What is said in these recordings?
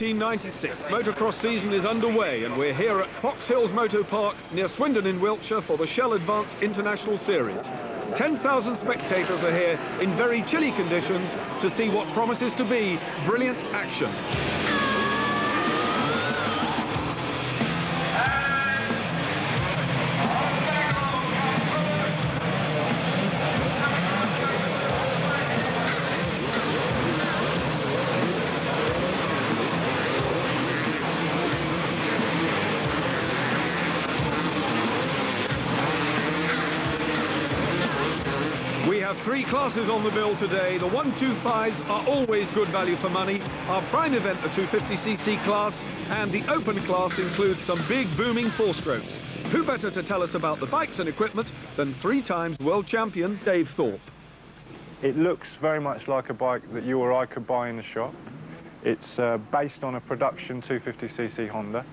1996 motocross season is underway and we're here at Foxhill's Motor Park near Swindon in Wiltshire for the Shell Advance International Series. 10,000 spectators are here in very chilly conditions to see what promises to be brilliant action. We have three classes on the bill today. The 125s are always good value for money. Our prime event, the 250cc class, and the open class includes some big booming four-strokes. Who better to tell us about the bikes and equipment than three-times world champion Dave Thorpe? It looks very much like a bike that you or I could buy in the shop. It's based on a production 250cc Honda,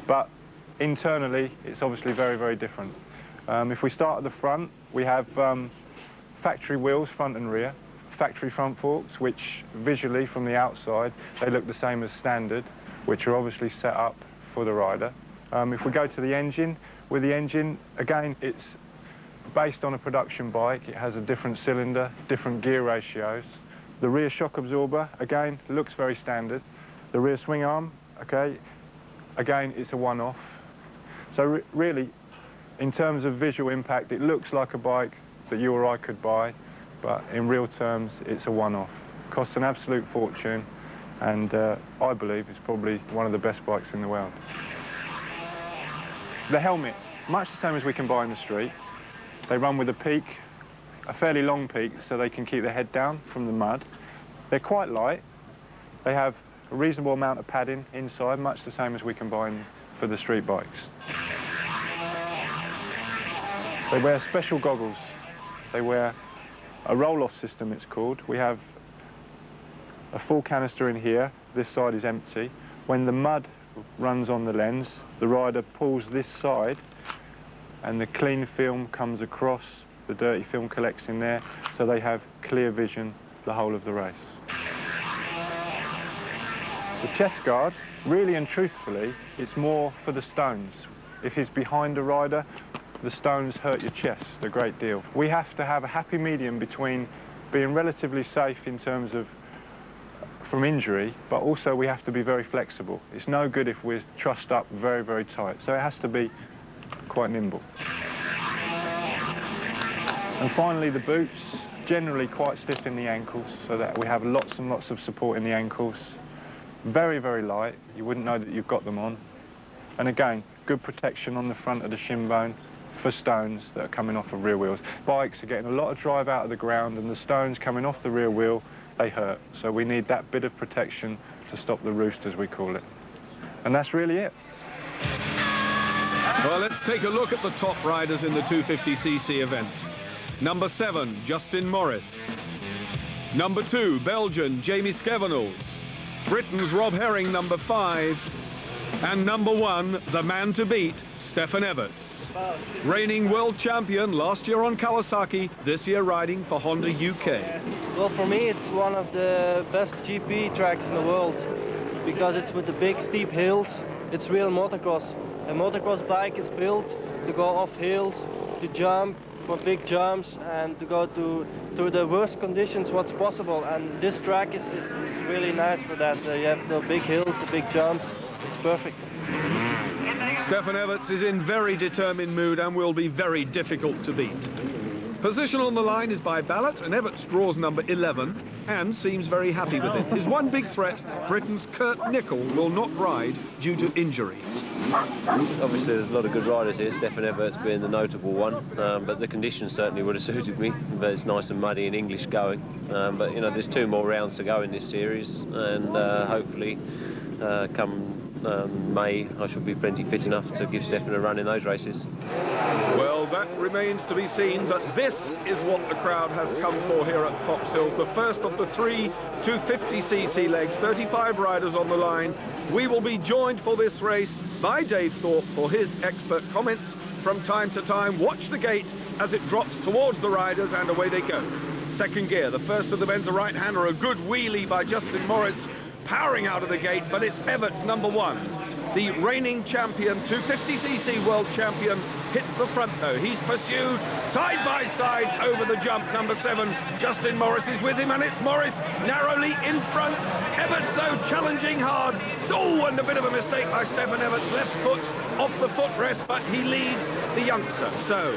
but internally it's obviously very, very different. If we start at the front, we have factory wheels, front and rear, factory front forks, which visually from the outside, they look the same as standard, which are obviously set up for the rider. If we go to the engine, with the engine, again, it's based on a production bike. It has a different cylinder, different gear ratios. The rear shock absorber, again, looks very standard. The rear swing arm, okay, again, it's a one-off. So really, in terms of visual impact, it looks like a bike that you or I could buy, but in real terms, it's a one-off. Costs an absolute fortune, and I believe it's probably one of the best bikes in the world. The helmet, much the same as we can buy in the street. They run with a peak, a fairly long peak, so they can keep their head down from the mud. They're quite light. They have a reasonable amount of padding inside, much the same as we can buy for the street bikes. They wear special goggles. They wear a roll-off system, it's called. We have a full canister in here. This side is empty. When the mud runs on the lens, the rider pulls this side and the clean film comes across, the dirty film collects in there, so they have clear vision the whole of the race. The chest guard, really and truthfully, it's more for the stones. If he's behind a rider, the stones hurt your chest a great deal. We have to have a happy medium between being relatively safe in terms of from injury, but also we have to be very flexible. It's no good if we're trussed up very, very tight, so it has to be quite nimble. And finally, the boots, generally quite stiff in the ankles, so that we have lots and lots of support in the ankles. Very, very light. You wouldn't know that you've got them on. And again, good protection on the front of the shin bone for stones that are coming off of rear wheels. Bikes are getting a lot of drive out of the ground, and the stones coming off the rear wheel, they hurt. So we need that bit of protection to stop the roost, as we call it. And that's really it. Well, let's take a look at the top riders in the 250cc event. Number 7, Justin Morris. Number 2, Belgian Jamie Skevenels. Britain's Rob Herring, number 5. And number 1, the man to beat, Stefan Everts. Reigning world champion last year on Kawasaki, this year riding for Honda UK. Well, for me, it's one of the best GP tracks in the world because it's with the big steep hills. It's real motocross. A motocross bike is built to go off hills, to jump for big jumps, and to go to the worst conditions what's possible. And this track is really nice for that. You have the big hills, the big jumps. It's perfect. Stefan Everts is in very determined mood and will be very difficult to beat. Position on the line is by ballot, and Everts draws number 11 and seems very happy with it. His one big threat, Britain's Kurt Nichol, will not ride due to injuries. Obviously there's a lot of good riders here, Stefan Everts being the notable one, but the conditions certainly would have suited me. But it's nice and muddy and English going. But you know, there's 2 more rounds to go in this series, and hopefully come May, I shall be plenty fit enough to give Stefan a run in those races. Well, that remains to be seen, but this is what the crowd has come for here at Foxhill. The first of the 3 250cc legs, 35 riders on the line. We will be joined for this race by Dave Thorpe for his expert comments. From time to time, watch the gate as it drops towards the riders, and away they go. Second gear, the first of the men's a right-hander, a good wheelie by Justin Morris. powering out of the gate, but it's Everts, number 1. The reigning champion, 250cc world champion, hits the front though. He's pursued side by side over the jump. Number 7, Justin Morris is with him, and it's Morris narrowly in front. Everts though challenging hard. Oh, and a bit of a mistake by Stefan Everts. Left foot off the footrest, but he leads the youngster. So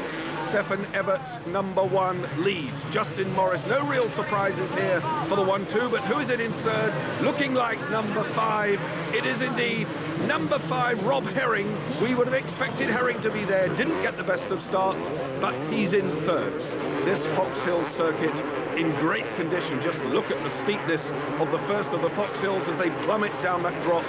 Stefan Everts, number 1, leads. Justin Morris, no real surprises here for the 1-2, but who is it in third? Looking like number 5. It is indeed number 5, Rob Herring. We would have expected Herring to be there. Didn't get the best of starts, but he's in third. This Foxhill circuit in great condition. Just look at the steepness of the first of the Foxhills as they plummet down that drop,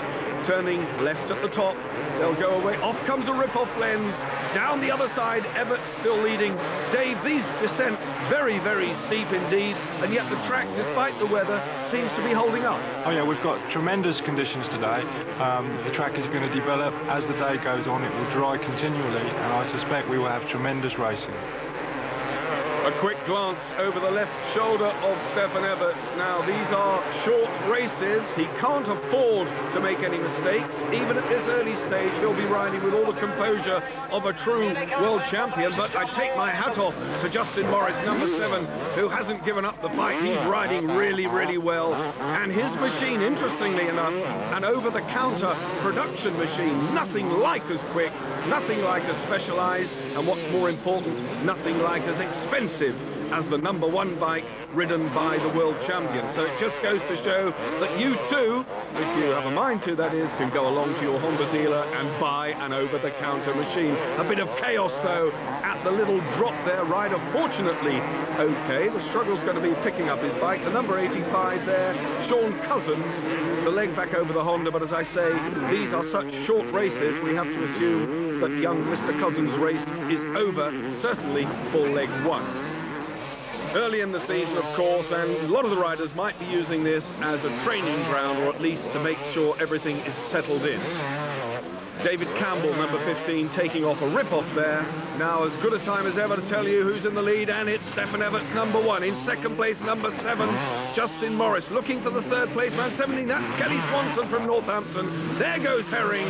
turning left at the top. They'll go away. Off comes a rip-off lens. Down the other side, Everts still leading. Dave, these descents very, very steep indeed, and yet the track, despite the weather, seems to be holding up. Oh yeah, we've got tremendous conditions today. The track is going to develop as the day goes on. It will dry continually, and I suspect we will have tremendous racing. A quick glance over the left shoulder of Stefan Everts. Now, these are short races. He can't afford to make any mistakes. Even at this early stage, he'll be riding with all the composure of a true world champion. But I take my hat off to Justin Morris, number 7, who hasn't given up the fight. He's riding really, really well. And his machine, interestingly enough, an over-the-counter production machine, nothing like as quick, nothing like as specialized, and what's more important, nothing like as expensive as the number 1 bike ridden by the world champion. So it just goes to show that you too, if you have a mind to that is, can go along to your Honda dealer and buy an over-the-counter machine. A bit of chaos though at the little drop there. Rider fortunately okay. The struggle's going to be picking up his bike. The number 85 there, Sean Cousins, the leg back over the Honda, but as I say, these are such short races, we have to assume that young Mr. Cousins' race is over, certainly for leg 1. Early in the season, of course, and a lot of the riders might be using this as a training ground, or at least to make sure everything is settled in. David Campbell, number 15, taking off a rip-off there. Now as good a time as ever to tell you who's in the lead, and it's Stefan Everts, number 1. In second place, number 7, Justin Morris. Looking for the third place man, 17, that's Kelly Swanson from Northampton. There goes Herring.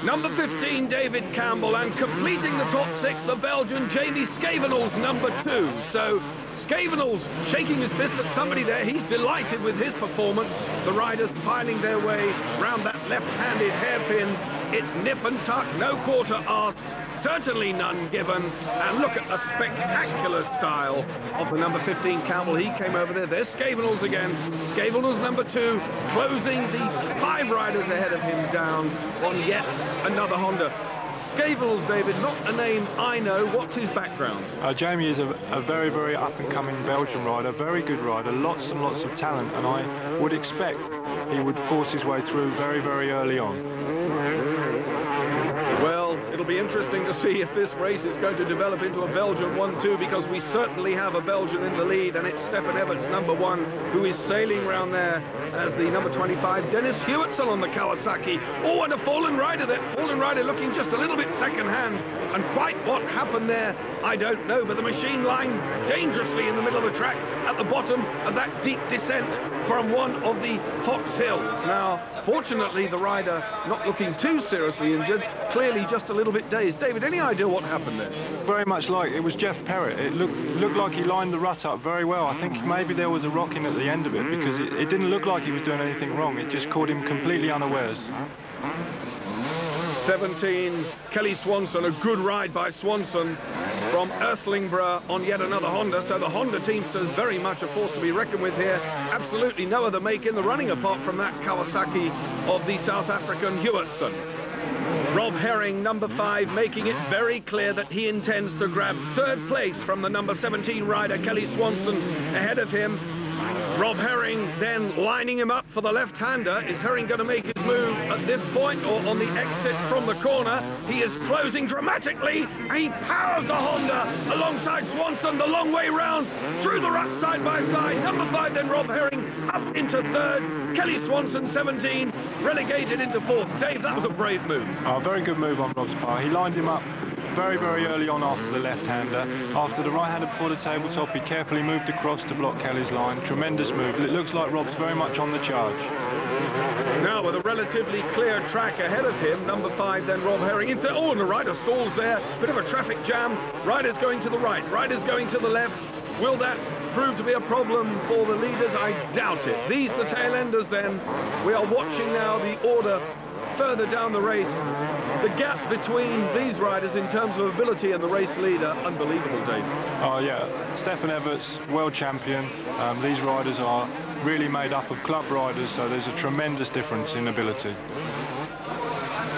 Number 15, David Campbell, and completing the top 6, the Belgian Jamie Scavenels, number 2. So Scavenels shaking his fist at somebody there. He's delighted with his performance. The riders filing their way round that left-handed hairpin. It's nip and tuck, no quarter asked, certainly none given. And look at the spectacular style of the number 15 Campbell. He came over there. There's Scavenels again. Scavenels number 2, closing the 5 riders ahead of him down on yet another Honda. Scavenels, David, not a name I know. What's his background? Jamie is a very, very up-and-coming Belgian rider, very good rider, lots and lots of talent, and I would expect he would force his way through very, very early on. Well, it'll be interesting to see if this race is going to develop into a Belgian 1-2, because we certainly have a Belgian in the lead, and it's Stefan Everts, number 1, who is sailing round there as the number 25, Dennis Hewitson on the Kawasaki. Oh, and a fallen rider there. Fallen rider looking just a little bit second-hand, and quite what happened there, I don't know, but the machine lying dangerously in the middle of the track at the bottom of that deep descent from one of the Foxhills. Now, fortunately, the rider not looking too seriously injured, clearly just a little bit dazed. David, any idea what happened there? Very much like it was Jeff Perrott. It looked like he lined the rut up very well. I think maybe there was a rocking at the end of it, because it didn't look like he was doing anything wrong. It just caught him completely unawares. 17, Kelly Swanson, a good ride by Swanson from Earthlingborough on yet another Honda. So the Honda teamsters very much a force to be reckoned with here. Absolutely no other make in the running apart from that Kawasaki of the South African Hewitson. Rob Herring, number 5, making it very clear that he intends to grab third place from the number 17 rider, Kelly Swanson, ahead of him. Rob Herring then lining him up for the left-hander. Is Herring going to make his move at this point or on the exit from the corner? He is closing dramatically. He powers the Honda alongside Swanson the long way round through the rut side by side. Number 5 then Rob Herring up into third. Kelly Swanson 17 relegated into 4th. Dave, that was a brave move. A very good move on Rob's part. He lined him up very, very early on after the left-hander. After the right-hander before the tabletop, he carefully moved across to block Kelly's line. Tremendous move. It looks like Rob's very much on the charge. Now with a relatively clear track ahead of him, number 5 then Rob Herring. Oh, and the rider stalls there. Bit of a traffic jam. Riders going to the right, riders going to the left. Will that prove to be a problem for the leaders? I doubt it. These the tail enders then. We are watching now the order further down the race. The gap between these riders in terms of ability and the race leader, unbelievable, Dave. Oh yeah, Stefan Everts, world champion. These riders are really made up of club riders, so there's a tremendous difference in ability.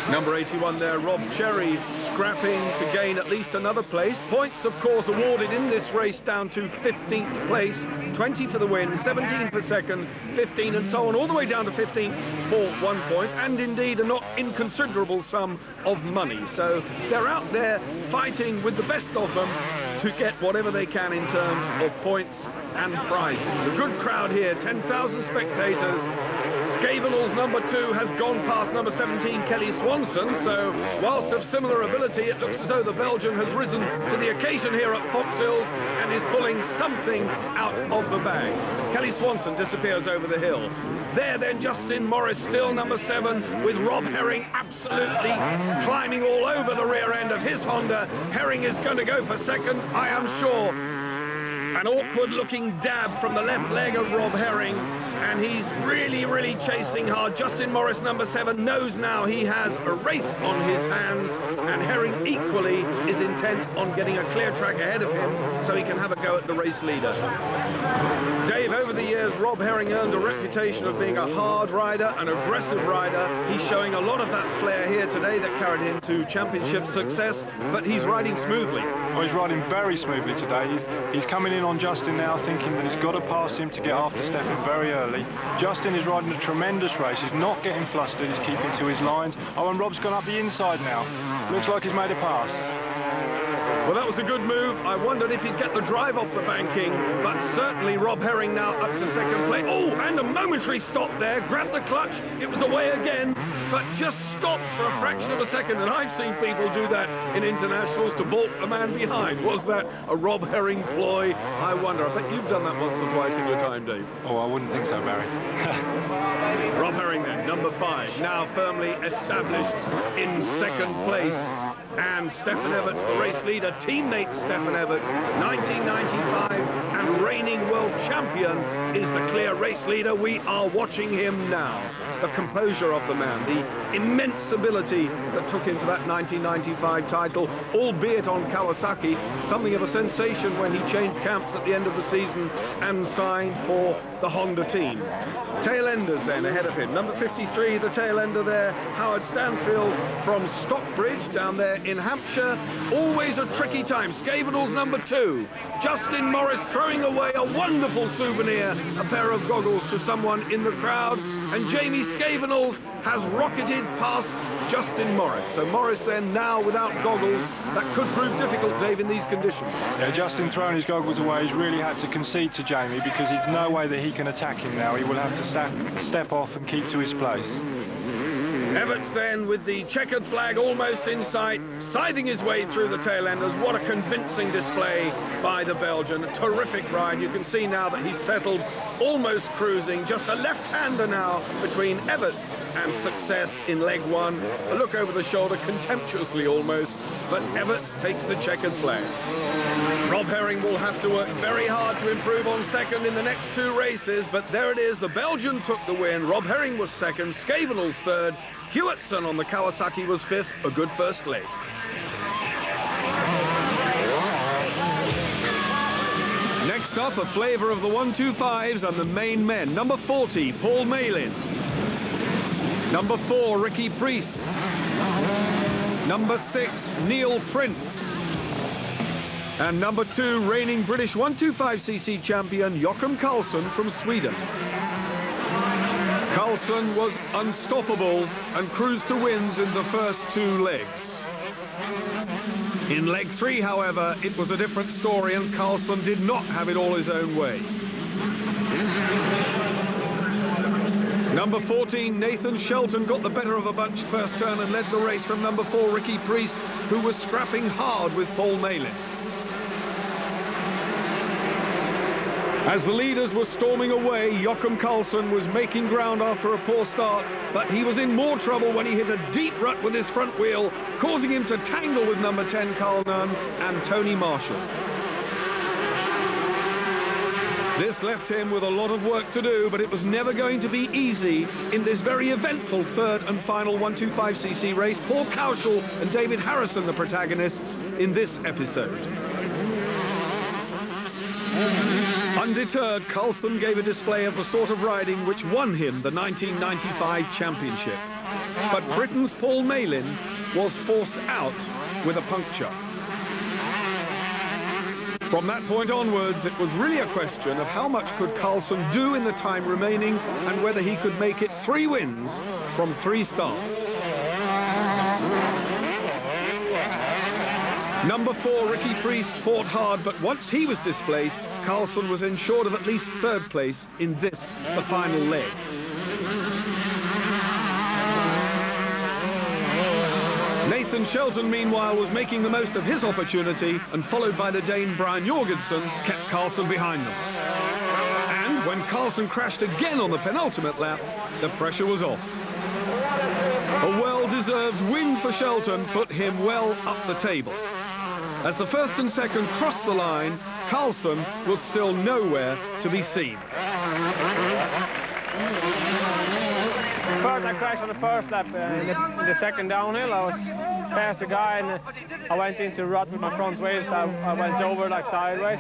Number 81 there, Rob Cherry, scrapping to gain at least another place. Points, of course, awarded in this race down to 15th place. 20 for the win, 17 for second, 15 and so on, all the way down to 15th for 1 point, and indeed a not inconsiderable sum of money. So they're out there fighting with the best of them to get whatever they can in terms of points and prizes. A good crowd here, 10,000 spectators. Scavenall's number 2 has gone past number 17, Kelly Swanson, so whilst of similar ability, it looks as though the Belgian has risen to the occasion here at Foxhills and is pulling something out of the bag. Kelly Swanson disappears over the hill. There then, Justin Morris, still number 7, with Rob Herring absolutely climbing all over the rear end of his Honda. Herring is going to go for second, I am sure. An awkward-looking dab from the left leg of Rob Herring, and he's really, really chasing hard. Justin Morris, number 7, knows now he has a race on his hands, and Herring equally is intent on getting a clear track ahead of him so he can have a go at the race leader. Dave, over the years, Rob Herring earned a reputation of being a hard rider, an aggressive rider. He's showing a lot of that flair here today that carried him to championship success, but he's riding smoothly. Oh, he's riding very smoothly today. He's coming in on Justin now, thinking that he's got to pass him to get after Stefan very early. Justin is riding a tremendous race. He's not getting flustered. He's keeping to his lines. Oh, and Rob's gone up the inside now. Looks like he's made a pass. Well, that was a good move. I wondered if he'd get the drive off the banking, but certainly Rob Herring now up to second place. Oh, and a momentary stop there. Grabbed the clutch. It was away again, but just stopped for a fraction of a second. And I've seen people do that in internationals to baulk the man behind. Was that a Rob Herring ploy? I wonder. I bet you've done that once or twice in your time, Dave. Oh, I wouldn't think so, Barry. Rob Herring then, number 5, now firmly established in second place. And Stefan Everts, the race leader, teammate Stefan Everts, 1995 and reigning world champion, is the clear race leader. We are watching him now. The composure of the man, the immense ability that took him to that 1995 title, albeit on Kawasaki, something of a sensation when he changed camps at the end of the season and signed for the Honda team. Tail enders then ahead of him. Number 53, the tail ender there, Howard Stanfield from Stockbridge down there in Hampshire. Always a tricky time. Scavenall's number 2. Justin Morris throwing away a wonderful souvenir, a pair of goggles to someone in the crowd. And Jamie Scavenall has rocketed past Justin Morris. So Morris then now without goggles. That could prove difficult, Dave, in these conditions. Yeah, Justin throwing his goggles away. He's really had to concede to Jamie because there's no way that he can attack him now. He will have to step off and keep to his place. Everts then with the checkered flag almost in sight, scything his way through the tail enders. What a convincing display by the Belgian. A terrific ride. You can see now that he's settled, almost cruising. Just a left-hander now between Everts and Success in leg 1. A look over the shoulder, contemptuously almost, but Everts takes the checkered flag. Rob Herring will have to work very hard to improve on second in the next 2 races, but there it is. The Belgian took the win. Rob Herring was second, Scavenall's third. Hewitson on the Kawasaki was 5th, a good first leg. Next up, a flavour of the 125s and the main men. Number 40, Paul Malin. Number 4, Ricky Priest. Number 6, Neil Prince. And number 2, reigning British 125cc champion Joachim Karlsson from Sweden. Karlsson was unstoppable and cruised to wins in the first 2 legs. In leg 3, however, it was a different story and Karlsson did not have it all his own way. Number 14, Nathan Shelton, got the better of a bunch first turn and led the race from number 4, Ricky Priest, who was scrapping hard with Paul Malin. As the leaders were storming away, Joachim Karlsson was making ground after a poor start, but he was in more trouble when he hit a deep rut with his front wheel, causing him to tangle with number 10, Carl Nunn, and Tony Marshall. This left him with a lot of work to do, but it was never going to be easy in this very eventful third and final 125cc race. Paul Kauschel and David Harrison, the protagonists in this episode. Undeterred, Karlsson gave a display of the sort of riding which won him the 1995 championship. But Britain's Paul Malin was forced out with a puncture. From that point onwards, it was really a question of how much could Karlsson do in the time remaining and whether he could make it 3 wins from 3 starts. Number 4, Ricky Priest, fought hard, but once he was displaced, Karlsson was ensured of at least 3rd place in this, the final leg. Nathan Shelton, meanwhile, was making the most of his opportunity, and followed by the Dane Brian Jorgensen, kept Karlsson behind them. And when Karlsson crashed again on the penultimate lap, the pressure was off. A well-deserved win for Shelton put him well up the table. As the first and second crossed the line, Karlsson was still nowhere to be seen. First I crashed on the first lap. In the second downhill I was past the guy and I went into a rut with my front wheels. I went over like sideways.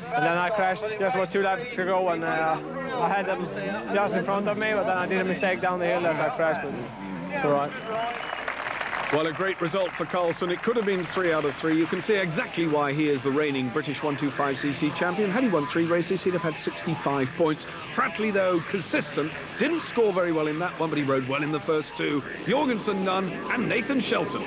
And then I crashed just with 2 laps to go, and I had them just in front of me, but then I did a mistake down the hill as I crashed, but it's all right. Well, a great result for Karlsson. It could have been 3 out of 3. You can see exactly why he is the reigning British 125cc champion. Had he won 3 races, he'd have had 65 points. Pratley, though, consistent, didn't score very well in that one, but he rode well in the first 2. Jorgensen, Nunn, and Nathan Shelton.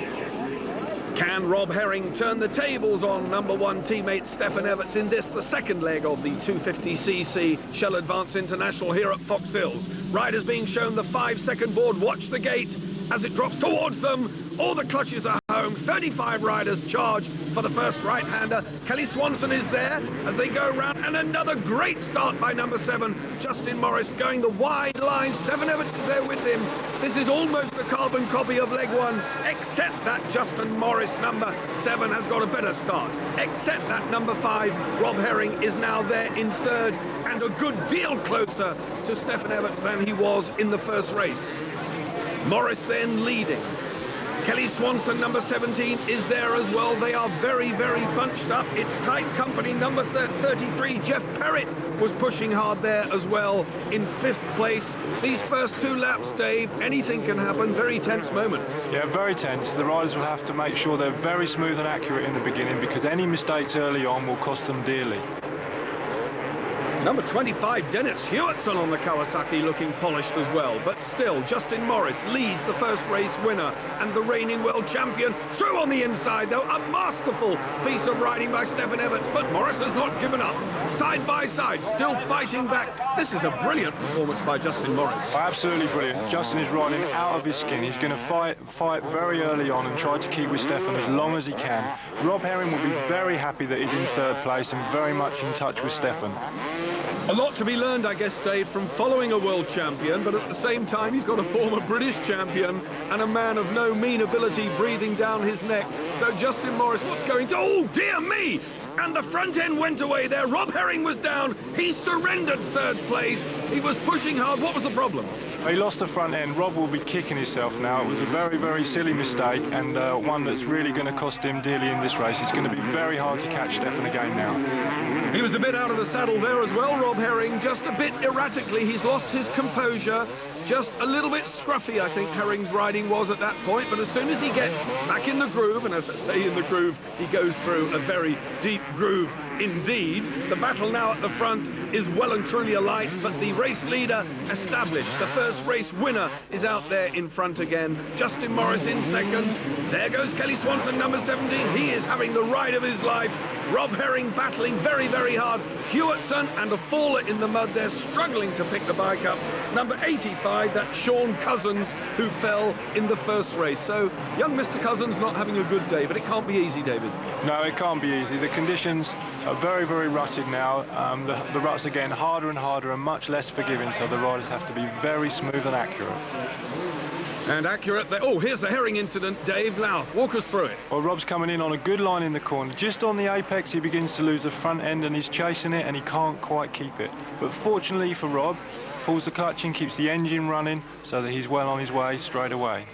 Can Rob Herring turn the tables on number 1 teammate Stefan Everts in this, the second leg of the 250cc Shell Advance International here at Foxhills? Riders being shown the 5-second board. Watch the gate as it drops towards them. All the clutches are home. 35 riders charge for the first right-hander. Kelly Swanson is there as they go round, and another great start by number 7, Justin Morris, going the wide line. Stefan Everts is there with him. This is almost a carbon copy of leg 1, except that Justin Morris, number 7, has got a better start. Except that number 5, Rob Herring, is now there in 3rd, and a good deal closer to Stefan Everts than he was in the first race. Morris then leading. Kelly Swanson, number 17, is there as well. They are very, very bunched up. It's tight company. Number 33, Jeff Perrett, was pushing hard there as well in 5th place. These first 2 laps, Dave, anything can happen. Very tense moments. Yeah, very tense. The riders will have to make sure they're very smooth and accurate in the beginning, because any mistakes early on will cost them dearly. Number 25, Dennis Hewitson on the Kawasaki, looking polished as well. But still, Justin Morris leads the first race winner and the reigning world champion. Through on the inside, though, a masterful piece of riding by Stefan Everts. But Morris has not given up. Side by side, still fighting back. This is a brilliant performance by Justin Morris. Absolutely brilliant. Justin is riding out of his skin. He's going to fight very early on and try to keep with Stefan as long as he can. Rob Herring will be very happy that he's in 3rd place and very much in touch with Stefan. A lot to be learned, I guess, Dave, from following a world champion, but at the same time he's got a former British champion and a man of no mean ability breathing down his neck. So Justin Morris, what's going to... Oh, dear me! And the front end went away there. Rob Herring was down. He surrendered 3rd place. He was pushing hard. What was the problem? He lost the front end. Rob will be kicking himself now. It was a very, very silly mistake, and one that's really going to cost him dearly in this race. It's going to be very hard to catch Stefan again now. He was a bit out of the saddle there as well, Rob Herring, just a bit erratically. He's lost his composure. Just a little bit scruffy, I think Herring's riding was at that point, but as soon as he gets back in the groove, and as I say in the groove, he goes through a very deep groove indeed. The battle now at the front is well and truly alight, but the race leader established. The first race winner is out there in front again. Justin Morris in second. There goes Kelly Swanson, number 17. He is having the ride of his life. Rob Herring battling very, very hard. Hewitson and a faller in the mud. They're struggling to pick the bike up. Number 85, that's Sean Cousins, who fell in the first race. So young Mr. Cousins not having a good day, but it can't be easy, David. No, it can't be easy. The conditions are very, very rutted now. The ruts are getting harder and harder and much less forgiving, so the riders have to be very smooth and accurate. And accurate. Oh, here's the Herring incident, Dave. Now, walk us through it. Well, Rob's coming in on a good line in the corner. Just on the apex, he begins to lose the front end and he's chasing it and he can't quite keep it. But fortunately for Rob, pulls the clutch in, keeps the engine running so that he's well on his way straight away.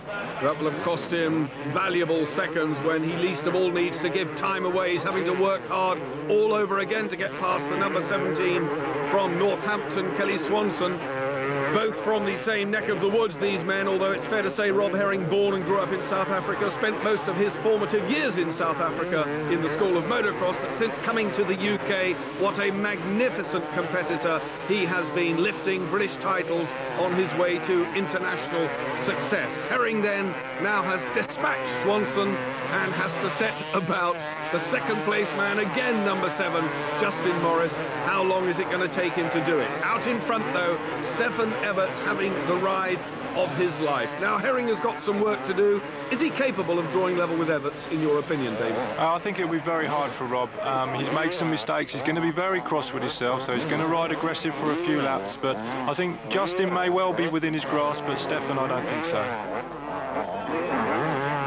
That will have cost him valuable seconds when he least of all needs to give time away. He's having to work hard all over again to get past the number 17 from Northampton, Kelly Swanson. Both from the same neck of the woods, these men, although it's fair to say Rob Herring, born and grew up in South Africa, spent most of his formative years in South Africa in the School of Motocross, but since coming to the UK, what a magnificent competitor he has been, lifting British titles on his way to international success. Herring then now has dispatched Swanson and has to set about the second place man, again number 7, Justin Morris. How long is it going to take him to do it? Out in front though, Stefan Everts having the ride of his life. Now Herring has got some work to do. Is he capable of drawing level with Everts, in your opinion, David? I think it'll be very hard for Rob. He's made some mistakes. He's going to be very cross with himself, so he's going to ride aggressive for a few laps. But I think Justin may well be within his grasp, but Stefan, I don't think so.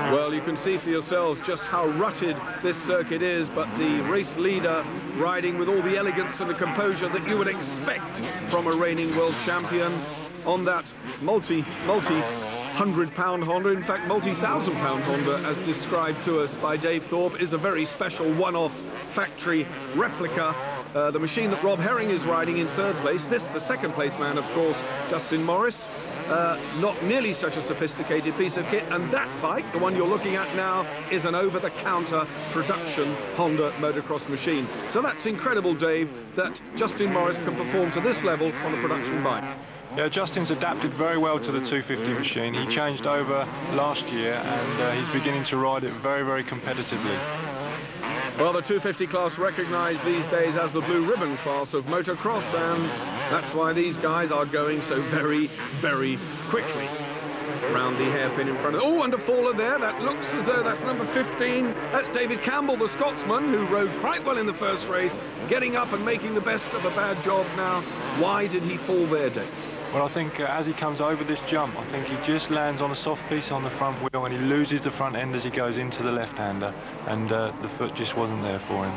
Well, you can see for yourselves just how rutted this circuit is, but the race leader riding with all the elegance and the composure that you would expect from a reigning world champion on that multi-hundred-pound Honda, in fact multi-thousand-pound Honda, as described to us by Dave Thorpe, is a very special one-off factory replica. The machine that Rob Herring is riding in third place, this the second place man, of course, Justin Morris. Not nearly such a sophisticated piece of kit, and that bike, the one you're looking at now, is an over-the-counter production Honda motocross machine. So that's incredible, Dave, that Justin Morris can perform to this level on a production bike. Yeah, Justin's adapted very well to the 250 machine. He changed over last year and he's beginning to ride it very, very competitively. Well, the 250 class recognised these days as the blue ribbon class of motocross, and that's why these guys are going so very, very quickly. Around the hairpin in front of... Oh, and a faller there. That looks as though that's number 15. That's David Campbell, the Scotsman, who rode quite well in the first race, getting up and making the best of a bad job now. Why did he fall there, Dave? Well, I think as he comes over this jump, I think he just lands on a soft piece on the front wheel and he loses the front end as he goes into the left-hander, and the foot just wasn't there for him.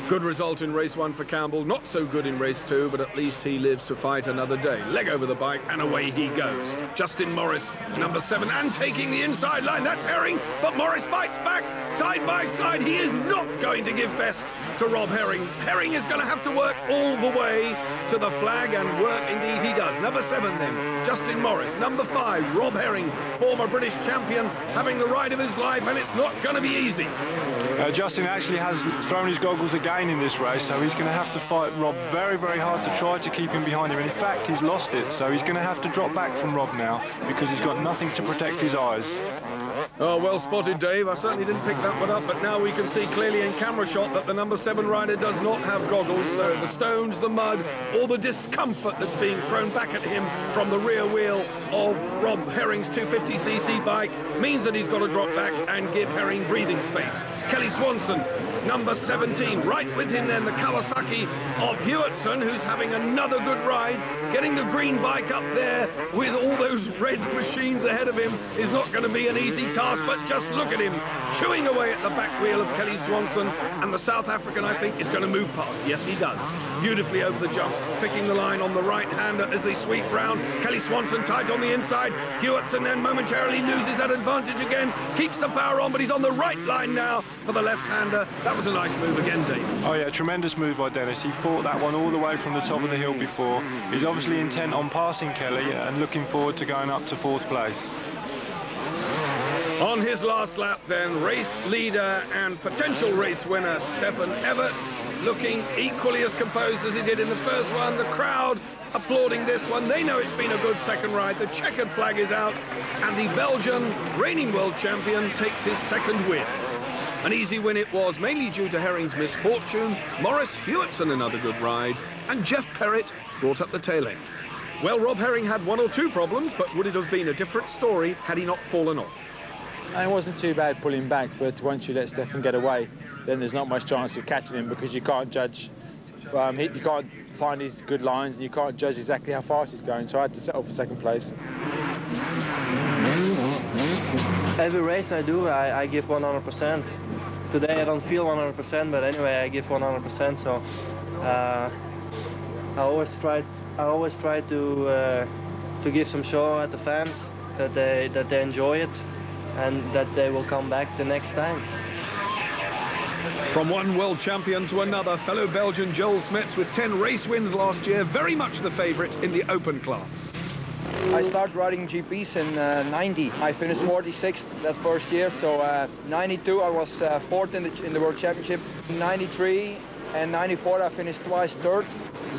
Good result in race 1 for Campbell, not so good in race 2, but at least he lives to fight another day. Leg over the bike and away he goes. Justin Morris, number 7, and taking the inside line, that's Herring, but Morris fights back, side by side. He is not going to give best to Rob Herring. Herring is going to have to work all the way to the flag, and work indeed he does. Number 7 then, Justin Morris. Number 5, Rob Herring, former British champion, having the ride of his life, and it's not going to be easy. Justin actually has thrown his goggles again in this race, so he's going to have to fight Rob very, very hard to try to keep him behind him. And in fact, he's lost it, so he's going to have to drop back from Rob now because he's got nothing to protect his eyes. Oh, well spotted, Dave. I certainly didn't pick that one up, but now we can see clearly in camera shot that the number 7 rider does not have goggles, so the stones, the mud, all the discomfort that's being thrown back at him from the rear wheel of Rob Herring's 250cc bike means that he's got to drop back and give Herring breathing space. Kelly Swanson, number 17, right with him then the Kawasaki of Hewitson, who's having another good ride. Getting the green bike up there with all those red machines ahead of him is not going to be an easy task, but just look at him chewing away at the back wheel of Kelly Swanson, and the South African, I think, is going to move past. Yes, he does. Beautifully over the jump, picking the line on the right-hander as they sweep round. Kelly Swanson tight on the inside. Hewitson then momentarily loses that advantage again, keeps the power on, but he's on the right line now for the left-hander. That was a nice move again, Dave. Oh yeah, tremendous move by Dennis. He fought that one all the way from the top of the hill before. He's obviously intent on passing Kelly and looking forward to going up to 4th place. On his last lap then, race leader and potential race winner Stefan Everts, looking equally as composed as he did in the first one. The crowd applauding this one. They know it's been a good second ride. The checkered flag is out, and the Belgian reigning world champion takes his second win. An easy win it was, mainly due to Herring's misfortune. Maurice Hewitson another good ride, and Jeff Perrett brought up the tail end. Well, Rob Herring had one or two problems, but would it have been a different story had he not fallen off? It wasn't too bad pulling back, but once you let Stefan get away, then there's not much chance of catching him, because you can't judge, you can't find his good lines, and you can't judge exactly how fast he's going, so I had to settle for second place. Every race I do, I give 100%. Today I don't feel 100%, but anyway I give 100%, so I always try to give some show at the fans, that they enjoy it, and that they will come back the next time. From one world champion to another, fellow Belgian Joel Smets with 10 race wins last year, very much the favourite in the open class. I started riding GPs in 90. I finished 46th that first year, so 92 I was 4th in the World Championship. In 93 and 94 I finished twice 3rd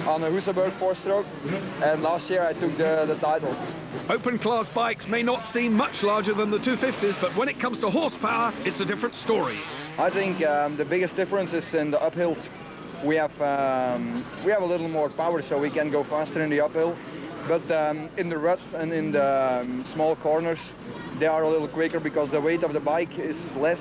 on a Husaberg 4-stroke, and last year I took the title. Open class bikes may not seem much larger than the 250s, but when it comes to horsepower, it's a different story. I think the biggest difference is in the uphills. We have a little more power, so we can go faster in the uphill. But in the ruts and in the small corners, they are a little quicker because the weight of the bike is less,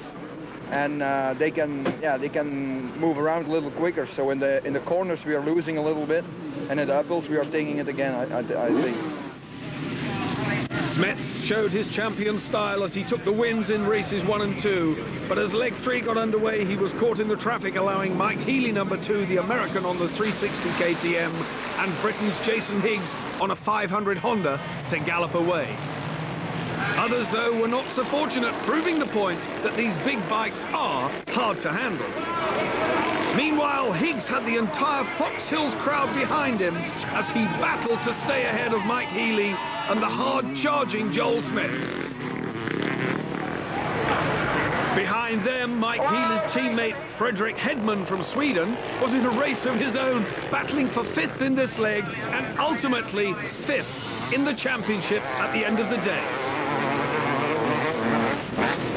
and they can move around a little quicker. So in the corners we are losing a little bit, and in the uphills we are taking it again, I think. Smets showed his champion style as he took the wins in races 1 and 2, but as leg 3 got underway, he was caught in the traffic, allowing Mike Healy, number 2, the American on the 360 KTM, and Britain's Jason Higgs on a 500 Honda to gallop away. Others, though, were not so fortunate, proving the point that these big bikes are hard to handle. Meanwhile, Higgs had the entire Foxhill's crowd behind him as he battled to stay ahead of Mike Healy and the hard-charging Joel Smets. Behind them, Mike Healy's teammate Fredrik Hedman from Sweden was in a race of his own, battling for 5th in this leg and ultimately 5th in the championship at the end of the day.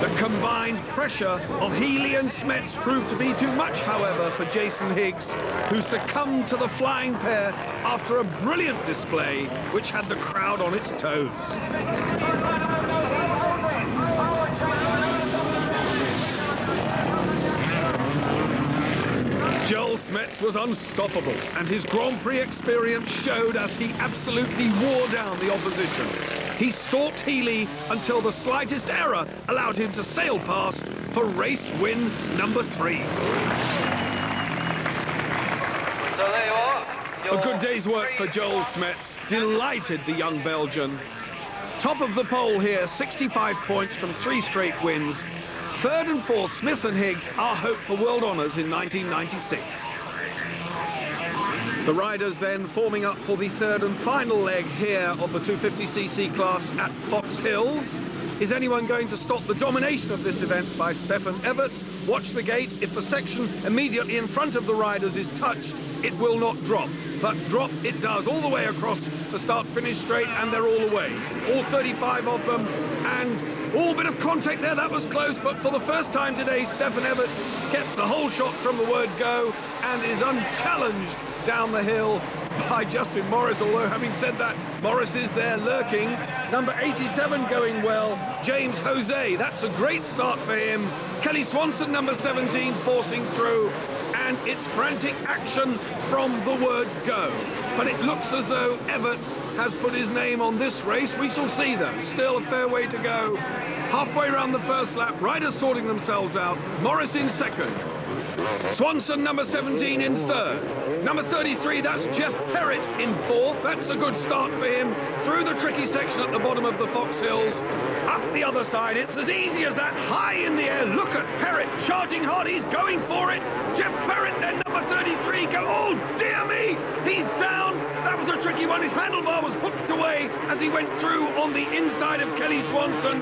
The combined pressure of Healy and Smets proved to be too much, however, for Jason Higgs, who succumbed to the flying pair after a brilliant display which had the crowd on its toes. Joel Smets was unstoppable, and his Grand Prix experience showed as he absolutely wore down the opposition. He stalked Healy until the slightest error allowed him to sail past for race win number 3. So there you are. A good day's work for Joel Smets, delighted the young Belgian. Top of the poll here, 65 points from 3 straight wins. 3rd and 4th, Smith and Higgs, our hope for world honours in 1996. The riders then forming up for the 3rd and final leg here of the 250cc class at Foxhills. Is anyone going to stop the domination of this event by Stefan Everts? Watch the gate. If the section immediately in front of the riders is touched, it will not drop. But drop it does all the way across the start-finish straight, and they're all away. All 35 of them, and all bit of contact there. That was close, but for the first time today, Stefan Everts gets the whole shot from the word go and is unchallenged down the hill by Justin Morris, although having said that, Morris is there lurking. Number 87 going well, James Jose, that's a great start for him. Kelly Swanson, number 17, forcing through, and it's frantic action from the word go. But it looks as though Everts has put his name on this race. We shall see though, still a fair way to go. Halfway around the first lap, riders sorting themselves out, Morris in 2nd. Swanson, number 17, in 3rd. Number 33, that's Jeff Perrett in 4th. That's a good start for him. Through the tricky section at the bottom of the Foxhills. Up the other side, it's as easy as that, high in the air. Look at Perrett, charging hard, he's going for it. Jeff Perrett then, number 33, go, oh dear me, he's down. That was a tricky one, his handlebar was hooked away as he went through on the inside of Kelly Swanson.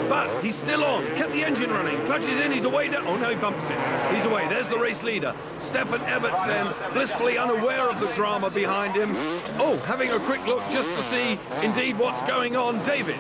but he's still on. Kept the engine running, clutches in, he's away down. Oh no, he bumps it. He's away. There's the race leader. Stefan Everts then, blissfully unaware of the drama behind him. Oh, having a quick look just to see indeed what's going on. David.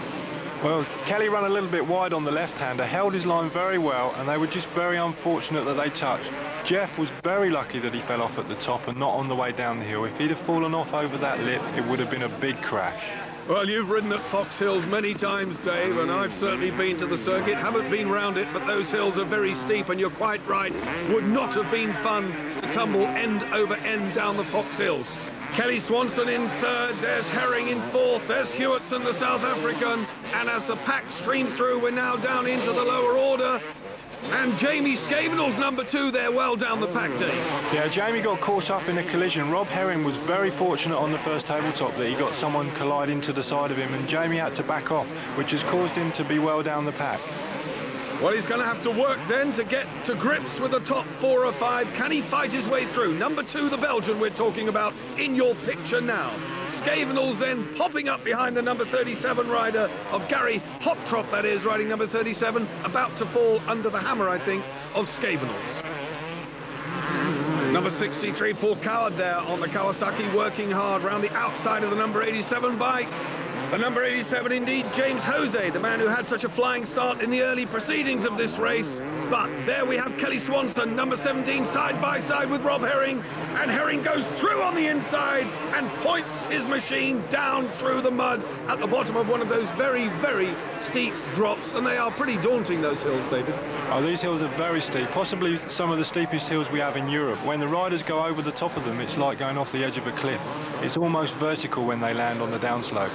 Well, Kelly ran a little bit wide on the left-hander, held his line very well, and they were just very unfortunate that they touched. Jeff was very lucky that he fell off at the top and not on the way down the hill. If he'd have fallen off over that lip, it would have been a big crash. Well, you've ridden at Fox Hills many times, Dave, and I've certainly been to the circuit. Haven't been round it, but those hills are very steep, and you're quite right. Would not have been fun to tumble end over end down the Fox Hills. Kelly Swanson in third, there's Herring in fourth, there's Hewitson, the South African, and as the pack stream through, we're now down into the lower order. And Jamie Scavenell's number 2 there, well down the pack, Dave. Yeah, Jamie got caught up in a collision. Rob Herring was very fortunate on the first tabletop that he got someone collide into the side of him, and Jamie had to back off, which has caused him to be well down the pack. Well, he's going to have to work then to get to grips with the top 4 or 5. Can he fight his way through? Number 2, the Belgian we're talking about, in your picture now. Scavenell's then popping up behind the number 37 rider of Gary Hoptrop, that is, riding number 37, about to fall under the hammer, I think, of Scavenell's. Number 63, Paul Coward there on the Kawasaki, working hard round the outside of the number 87 bike. The number 87, indeed, James Jose, the man who had such a flying start in the early proceedings of this race. But there we have Kelly Swanson, number 17, side by side with Rob Herring. And Herring goes through on the inside and points his machine down through the mud at the bottom of one of those very, very steep drops. And they are pretty daunting, those hills, David. Oh, these hills are very steep, possibly some of the steepest hills we have in Europe. When the riders go over the top of them, it's like going off the edge of a cliff. It's almost vertical when they land on the downslope.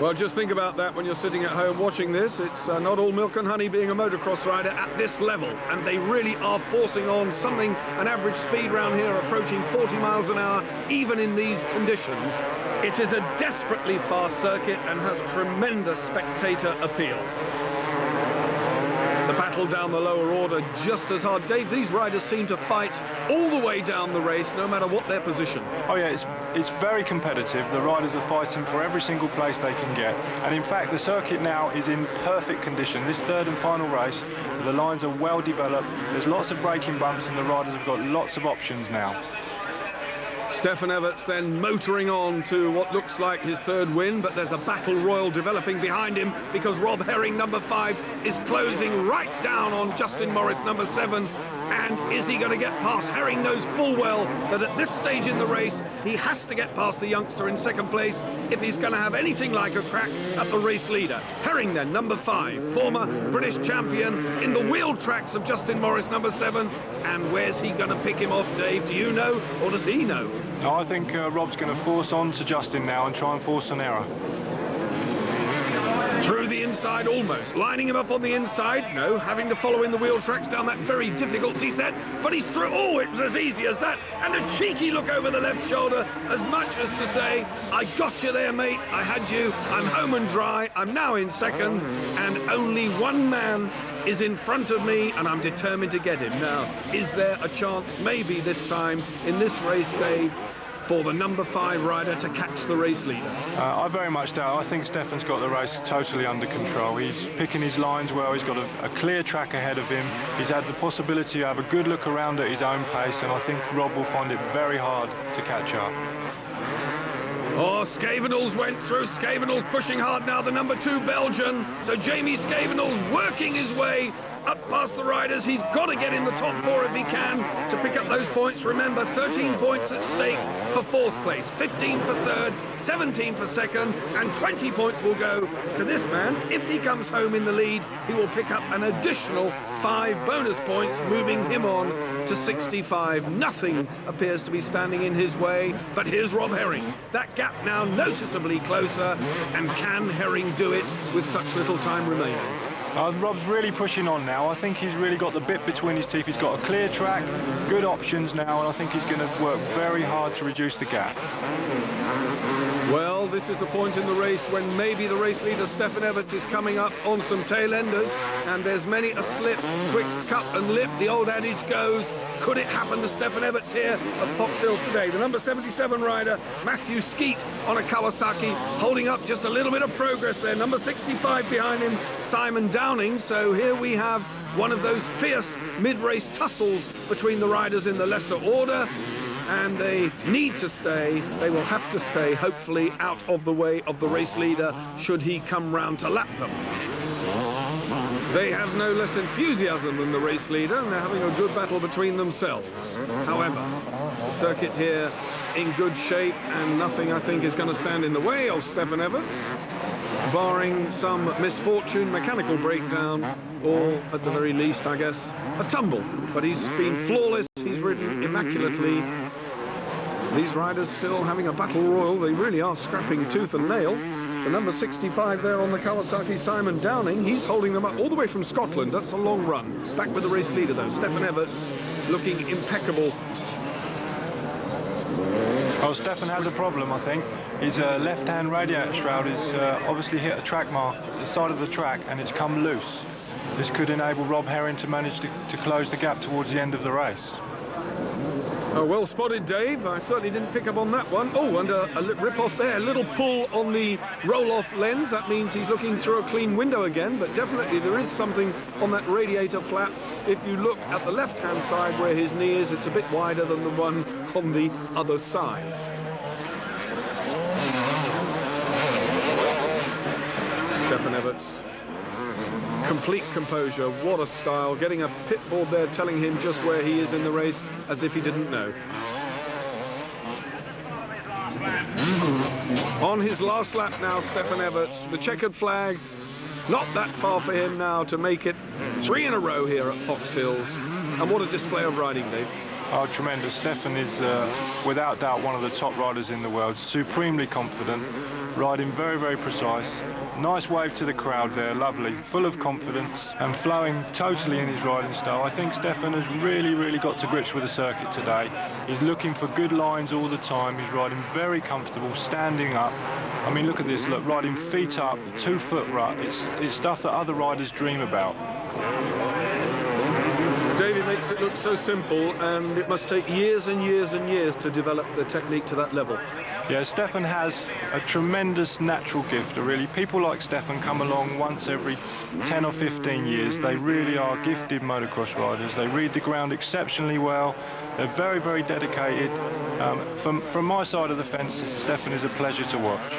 Well, just think about that when you're sitting at home watching this. It's not all milk and honey being a motocross rider at this level, and they really are forcing on something, an average speed round here approaching 40 miles an hour, even in these conditions. It is a desperately fast circuit and has tremendous spectator appeal. The battle down the lower order just as hard. Dave, these riders seem to fight all the way down the race, no matter what their position. Oh yeah, it's very competitive. The riders are fighting for every single place they can get. And in fact, the circuit now is in perfect condition. This third and final race, the lines are well developed. There's lots of braking bumps and the riders have got lots of options now. Stefan Everts then motoring on to what looks like his third win, but there's a battle royal developing behind him because Rob Herring, number 5, is closing right down on Justin Morris, number 7. And is he going to get past? Herring knows full well that at this stage in the race, he has to get past the youngster in second place if he's going to have anything like a crack at the race leader. Herring then, number 5, former British champion in the wheel tracks of Justin Morris, number 7. And where's he going to pick him off, Dave? Do you know, or does he know? No, I think Rob's going to force on to Justin now and try and force an error. Through the inside almost, lining him up on the inside, no, having to follow in the wheel tracks down that very difficult descent, but he's through. Oh, it was as easy as that, and a cheeky look over the left shoulder, as much as to say, I got you there, mate, I had you, I'm home and dry, I'm now in second, and only one man is in front of me, and I'm determined to get him. Now, is there a chance, maybe this time, in this race, Dave, for the number 5 rider to catch the race leader? I very much doubt. I think Stefan's got the race totally under control. He's picking his lines well. He's got a clear track ahead of him. He's had the possibility to have a good look around at his own pace, and I think Rob will find it very hard to catch up. Oh, Scavenell's went through. Scavenell's pushing hard now, the number 2 Belgian. So Jamie Scavenell's working his way up past the riders. He's got to get in the top 4 if he can to pick up those points. Remember, 13 points at stake for 4th place, 15 for 3rd, 17 for 2nd, and 20 points will go to this man. If he comes home in the lead, he will pick up an additional 5 bonus points, moving him on to 65. Nothing appears to be standing in his way, but here's Rob Herring. That gap now noticeably closer, and can Herring do it with such little time remaining? Rob's really pushing on now. I think he's really got the bit between his teeth. He's got a clear track, good options now, and I think he's going to work very hard to reduce the gap. Well, this is the point in the race when maybe the race leader Stefan Everts is coming up on some tail enders, and there's many a slip twixt cup and lip. The old adage goes, could it happen to Stefan Everts here at Foxhill today? The number 77 rider, Matthew Skeet, on a Kawasaki, holding up just a little bit of progress there. Number 65 behind him, Simon Downing. So here we have one of those fierce mid-race tussles between the riders in the lesser order. And they need to stay, they will have to stay, hopefully out of the way of the race leader should he come round to lap them. They have no less enthusiasm than the race leader, and they're having a good battle between themselves. However, the circuit here in good shape, and nothing, I think, is going to stand in the way of Stefan Everts, barring some misfortune, mechanical breakdown, or at the very least, I guess, a tumble. But he's been flawless, he's ridden immaculately. These riders still having a battle royal. They really are scrapping tooth and nail. The number 65 there on the Kawasaki, Simon Downing, he's holding them up all the way from Scotland. That's a long run. Back with the race leader, though. Stefan Everts looking impeccable. Well, Stefan has a problem, I think. His left-hand radiator shroud is obviously hit a track mark at the side of the track, and it's come loose. This could enable Rob Herring to manage to close the gap towards the end of the race. Oh, well spotted, Dave. I certainly didn't pick up on that one. Oh, and a rip-off there. A little pull on the roll-off lens. That means he's looking through a clean window again, but definitely there is something on that radiator flap. If you look at the left-hand side where his knee is, it's a bit wider than the one on the other side. Stefan Everts. Complete composure, what a style, getting a pit board there telling him just where he is in the race as if he didn't know. On his last lap now, Stefan Everts, the checkered flag, not that far for him now to make it 3 in a row here at Foxhills. And what a display of riding, Dave. Oh, tremendous. Stefan is without doubt one of the top riders in the world, supremely confident, riding very, very precise. Nice wave to the crowd there, lovely, full of confidence and flowing totally in his riding style. I think Stefan has really, really got to grips with the circuit today. He's looking for good lines all the time. He's riding very comfortable, standing up. I mean, look at this, look, riding feet up, 2-foot rut. It's stuff that other riders dream about. Davey makes it look so simple, and it must take years and years and years to develop the technique to that level. Yeah, Stefan has a tremendous natural gift, really. People like Stefan come along once every 10 or 15 years. They really are gifted motocross riders. They read the ground exceptionally well. They're very, very dedicated. From my side of the fence, Stefan is a pleasure to watch.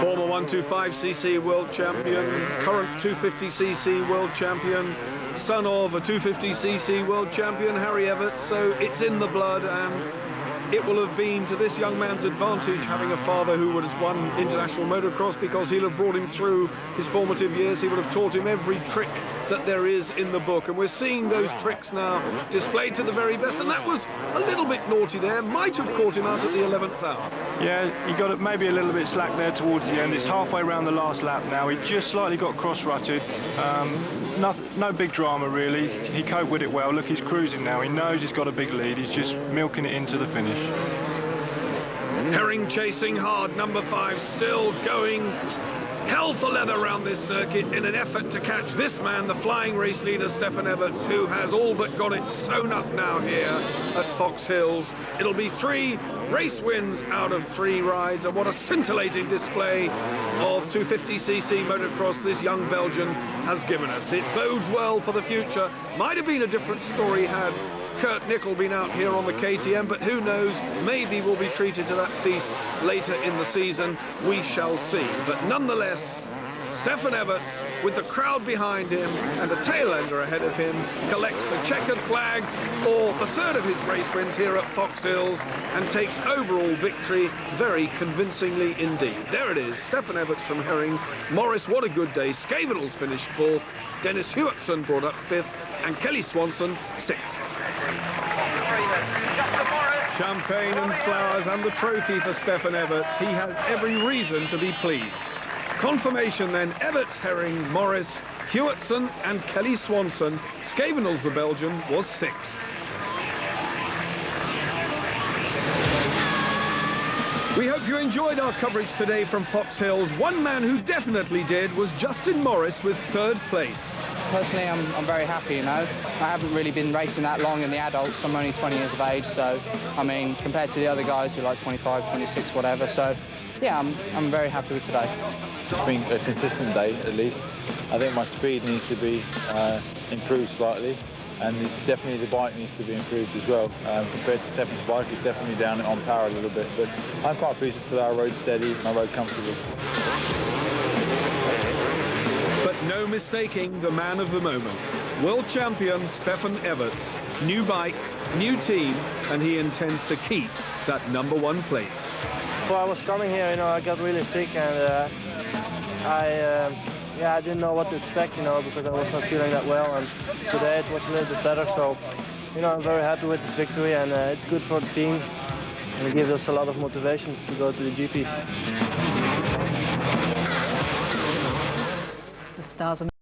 Former 125cc world champion, current 250cc world champion, son of a 250cc world champion, Harry Everts. So it's in the blood, and it will have been to this young man's advantage having a father who would have won international motocross, because he'll have brought him through his formative years. He would have taught him every trick that there is in the book, and we're seeing those tricks now displayed to the very best. And that was a little bit naughty there, might have caught him out at the 11th hour. Yeah, he got it maybe a little bit slack there towards the end. It's halfway around the last lap now. He just slightly got cross-rutted. No big drama really. He coped with it well. Look, he's cruising now. He knows he's got a big lead. He's just milking it into the finish. Herring chasing hard, number 5 still going hell for leather around this circuit in an effort to catch this man, the flying race leader Stefan Everts, who has all but got it sewn up now here at Foxhills. It'll be 3 race wins out of 3 rides, and what a scintillating display of 250cc motocross this young Belgian has given us. It bodes well for the future. Might have been a different story had Kurt Nickel been out here on the KTM, but who knows, maybe we'll be treated to that feast later in the season. We shall see. But nonetheless, Stefan Everts, with the crowd behind him and a tail-ender ahead of him, collects the checkered flag for the 3rd of his race wins here at Foxhills and takes overall victory very convincingly indeed. There it is, Stefan Everts from Herring. Morris, what a good day. Scavenels finished 4th. Dennis Hewitson brought up 5th, and Kelly Swanson 6th. Champagne and flowers and the trophy for Stefan Everts. He has every reason to be pleased. Confirmation then, Everts, Herring, Morris, Hewitson and Kelly Swanson. Scavenels, the Belgian, was 6th. We hope you enjoyed our coverage today from Foxhills. One man who definitely did was Justin Morris with 3rd place. Personally, I'm very happy, you know. I haven't really been racing that long in the adults. I'm only 20 years of age, so, I mean, compared to the other guys who are like 25, 26, whatever, so, yeah, I'm very happy with today. It's been a consistent day, at least. I think my speed needs to be improved slightly, and definitely the bike needs to be improved as well. Compared to Stefan's bike, it's definitely down on power a little bit, but I'm quite pleased with today. I rode steady and I rode comfortably. But no mistaking the man of the moment. World champion Stefan Everts. New bike, new team, and he intends to keep that #1 plate. Before I was coming here, you know, I got really sick, and I didn't know what to expect, you know, because I was not feeling that well, and today it was a little bit better, so, you know, I'm very happy with this victory, and it's good for the team, and it gives us a lot of motivation to go to the GPs. The stars are